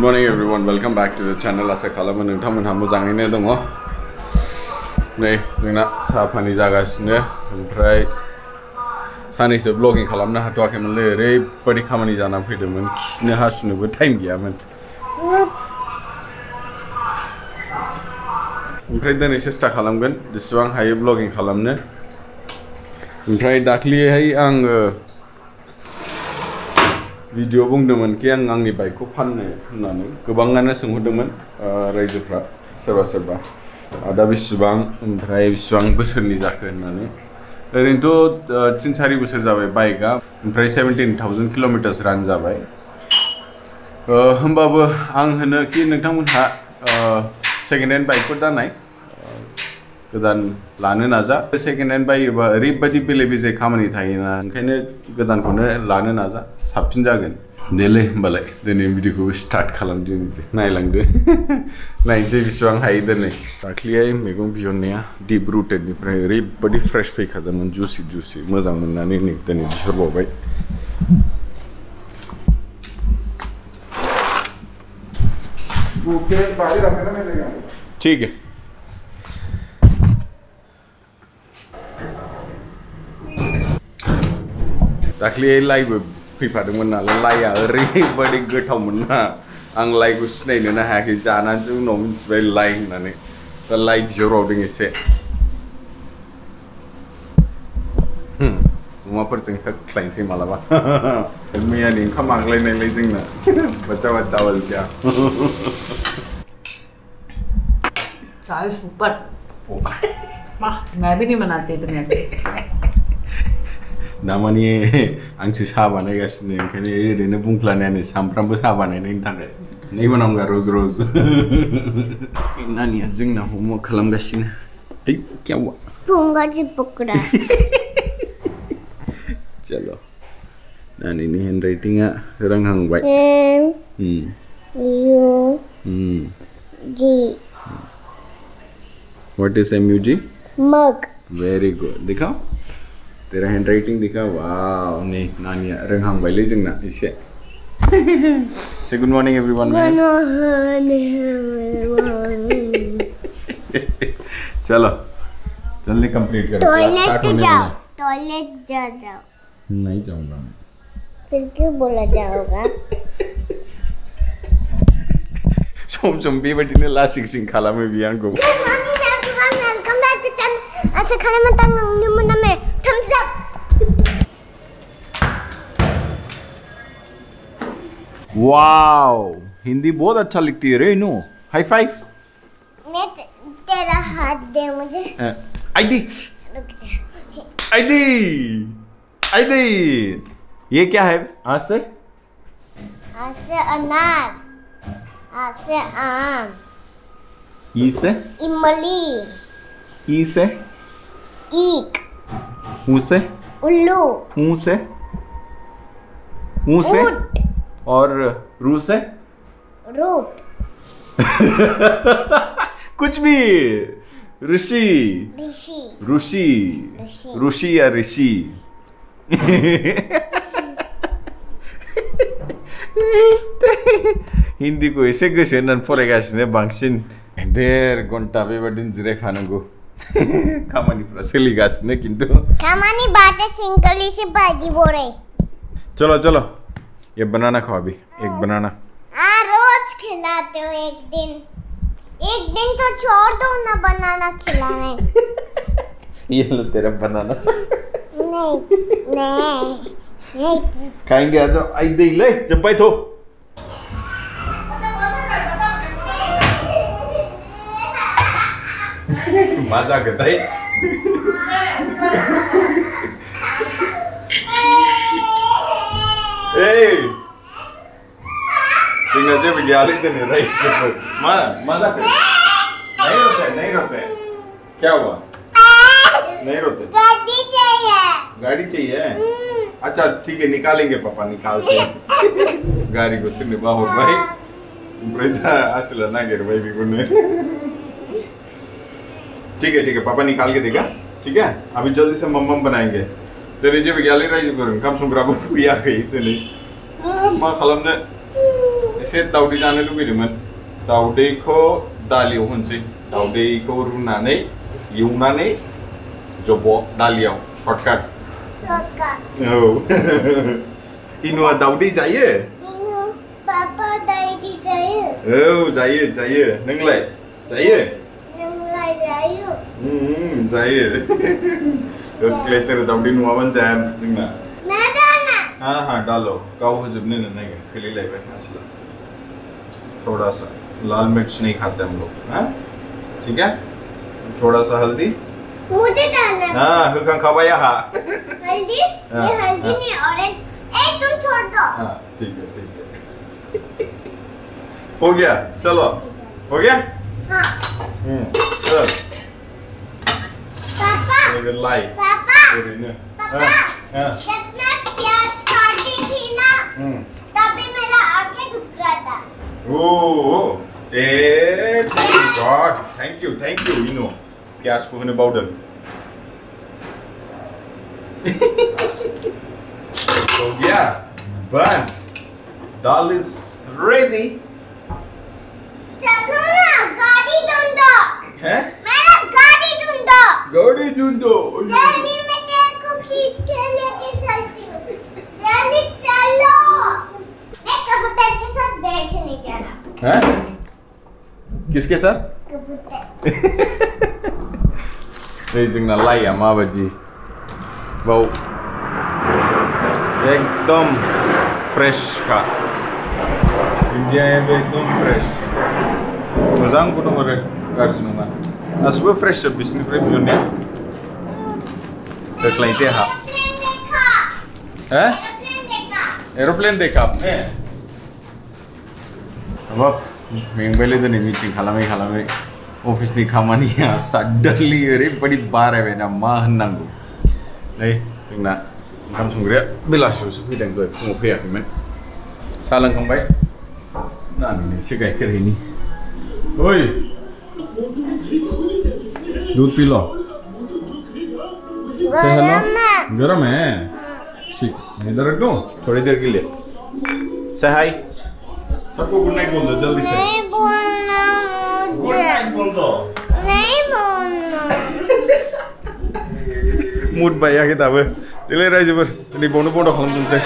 morning everyone, welcome back to the channel. आसा खालामो नोंथांमोनहा मोजाङैनो दङ। नै जोंना साहा पानि जागासिनो ओमफ्राय सानैसो ब्लगिं खालामनो हाथ'वाखैमोनलै ओरैबायदि खामानि जाना फैदोंमोन खिनो हासुनोबो टाइम गैयामोन। ओमफ्राय दिनै सेस्था खालामगोन जेसेबां हायो ब्लगिं खालामनो। ओमफ्राय दाख्लैहाय आङो भिडिअ बुंदोंमोन कि आं आंनि बाइकखौ फाननो होननानै गोबाङानो सोंहरदोंमोन रायजोफ्रा सोरबा दा बेसेबां ओमफ्राय बेसेबां बोसोरनि जाखो होननानै। ओरैनोथ' 3-4 बोसोर जाबाय बाइकआ, ओमफ्राय 17,000 किल'मिटार्स रान जाबाय। होमबाबो आं होनो कि नोंथांमोनहा सेकेन्ड हेन्ड बाइकफोर दानाय गोदान लानो नाजा। सेकेन्ड हेन्ड बायोबा ओरैबायदि बेले खामानि थायोना, ओंखायनो गोदानखौनो लानो नाजा, साबसिन जागोन। देलै होमबालाय दिनै भिडिअखौ स्टार्ट खालामदिनि, नायलांदो नायनोसै बेसेबां हायो दिनै। दाख्लैहाय मैगं बिहरनाया डिप रुटेडनिफ्राय ओरैबायदि फ्रेश फैखादोंमोन, जुसि मोजां मोननानै नै दिनै बिहरबावबाय। ठीक है। दाख्लै लाइबो फैफादोंमोन नालाय, लाइआ ओरैबायदि गोथावमोन ना, आं लाइखौ सिनायनोनो हायाखै, जानानैसो उनाव मिथिबाय लाइ होननानै। दा लाइ बिहरबावदों एसे। अमाफोरजों होख्लायनोसै मालाबा। मैयानि ओंखाम आग्लायनायलाय जोंना बच्चा चावल क्या। चाय सुपर। मैं भी नहीं बनाती इतने अच्छे। दामानि आंसो साहा बानायगासिनो, ओंखायनो ओरैनो बुंफ्लानायानो सामफ्रामबो साहा बानायनायनि थाखाय। नहीं बनाऊंगा रोज। नानिया जोंना होमवर्क खालामगासिनो। क्या हुआ? पोंगा चिपकड़ा। चलो नानीनि हेन्डराइटिंआ रोंहांबाय। MUG। What is MUG? Mug. Very good. दिखाओ तेरा हैंडराइटिंग दिखा। वाव, नहीं नानिया रोंहांबायलै जोंना एसे। Say good morning everyone. चलो जल्दी कंप्लीट करो, क्लास स्टार्ट होने वाला है। टॉयलेट जाओ। नहीं जाऊंगा मैं। फिर क्यों बोला जाओगा? सम बेबायदिनो लासिं खालामो बियो आंखौ। वेलकम बैक टू चैनल ऐसे खाने में तंग मुन्ना में थम्स अप। वाओ, हिंदी बहुत अच्छा लिखती है रे नो। High five. मैं तेरा हाथ दे मुझे। आईडी रुक जा। आईडी ये क्या है? आज से अनार, आज से आम, ई से इमली, ई से ईक, ऊ से उल्लू, ऊ से और रू से रूट। कुछ भी। ऋषि या ऋषि। हिन्दीखौ एसे गोसो होनानै फरायगासिनो बांसिन। 1.5 घन्टा बेबादिनो जिरायफानांगौ। खामानिफ्रा सोलिगासिनो खिन्थु खामानि बातें सिंगली से भाजी बोले। चलो ये बनाना खाओ अभी, एक बनाना। रोज खिलाते हो, एक दिन तो छोड़ दो ना बनाना खिलाने। ये लो तेरा बनाना। नहीं खाएंगे, आ जाओ। आई दे ले जब पाई तो मजा करता है। tinggal aja begitu nih Rais cepet. मजा कर। नहीं रोते। क्या हुआ? नहीं रोते। गाड़ी चाहिए। अच्छा ठीक है, निकालेंगे पापा, निकालते हैं गाड़ी को। सिर्फ बाहर भाई berita asal नागेर भाई भी गुने। ठीक है पापा निकाल के देगा। ठीक है, अभी जल्दी से मम्मा बनाएंगे। तेरे जे बेगाली राइज करूँ, काम सुन ग्राबो पिया गई तेरे। माँ खालम ने एसे दावदै जानो लुगैदोंमोन दावदैखौ दालियाव होनसै दावदैखौ रुनानै एवनानै जब' दालियाव शर्टकाट औ इनुआ दावदै जायो इनु पापा दावदै जायो औ जायो नोंलाय जायो नोंलाय जायो जायो क्लेटर दावदै नङाबानो जाया जोंना हाँ डालो गाव होजोबनो नागिर खोलिलायबाय मसला थोड़ा सा लाल मिर्च नहीं खाते हम लोग हाँ ठीक है थोड़ा सा हल्दी मुझे डालना हाँ हुक्म खावाया हाँ हल्दी ये हल्दी नहीं ऑरेंज ए तुम छोड़ दो हाँ ठीक है हो गया चलो हो गया हाँ चल पापा लाई पापा हाँ जितना प्याज काटी थी ना तभी मेरा आंखें दुख रहा था ओह थैंक यू इनो प्याज को होने बाउडन हो गया बन दाल इज रेडी चलो ना गाड़ी ढूंढो हैं मेरा गाड़ी ढूंढो गाड़ी ढूंढो जल्दी मैं तेरे को खींच के लेके चलती हूँ जल्दी चलो मैं कबूतर के साथ बैठने जाना हैं किसके साथ कबूतर नहीं जोंना लाइया माबायदि बाव एकदम फ्रेश का दुन्दियाबो एकदम फ्रेश मोजां गुदुं आरो गाज्रि नङा गासिबो फ्रेश जोब बिसोरनिफ्राय बिहरनाया होख्लायनोसै आंहा एर'प्लेन देखा आपने हाबाब मेंबायलै दिनै मिटिं खालामै अफिसनि खामानिया साडनलि ओरैबायदि बारायबायना मा होननांगौ नै जोंना ओंखाम संग्राया बेलासियावसो फैदों दहाय फुङाव फैयाखैमोन साहा लोंखांबाय नानिनो एसे गाइखेर हैनि ओइ दूध पी लो से हेलो गरम है ठीक मैं इधर रख दूं थोड़ी देर के लिए से हाय सबको गुड नाइट बोल दो जल्दी से नहीं बोलना गुड नाइट बोल दो नहीं बोलना मुड बायाखै दाबो देलाय रायजोफोर दिनै बावनो बन्द खालामजोबसै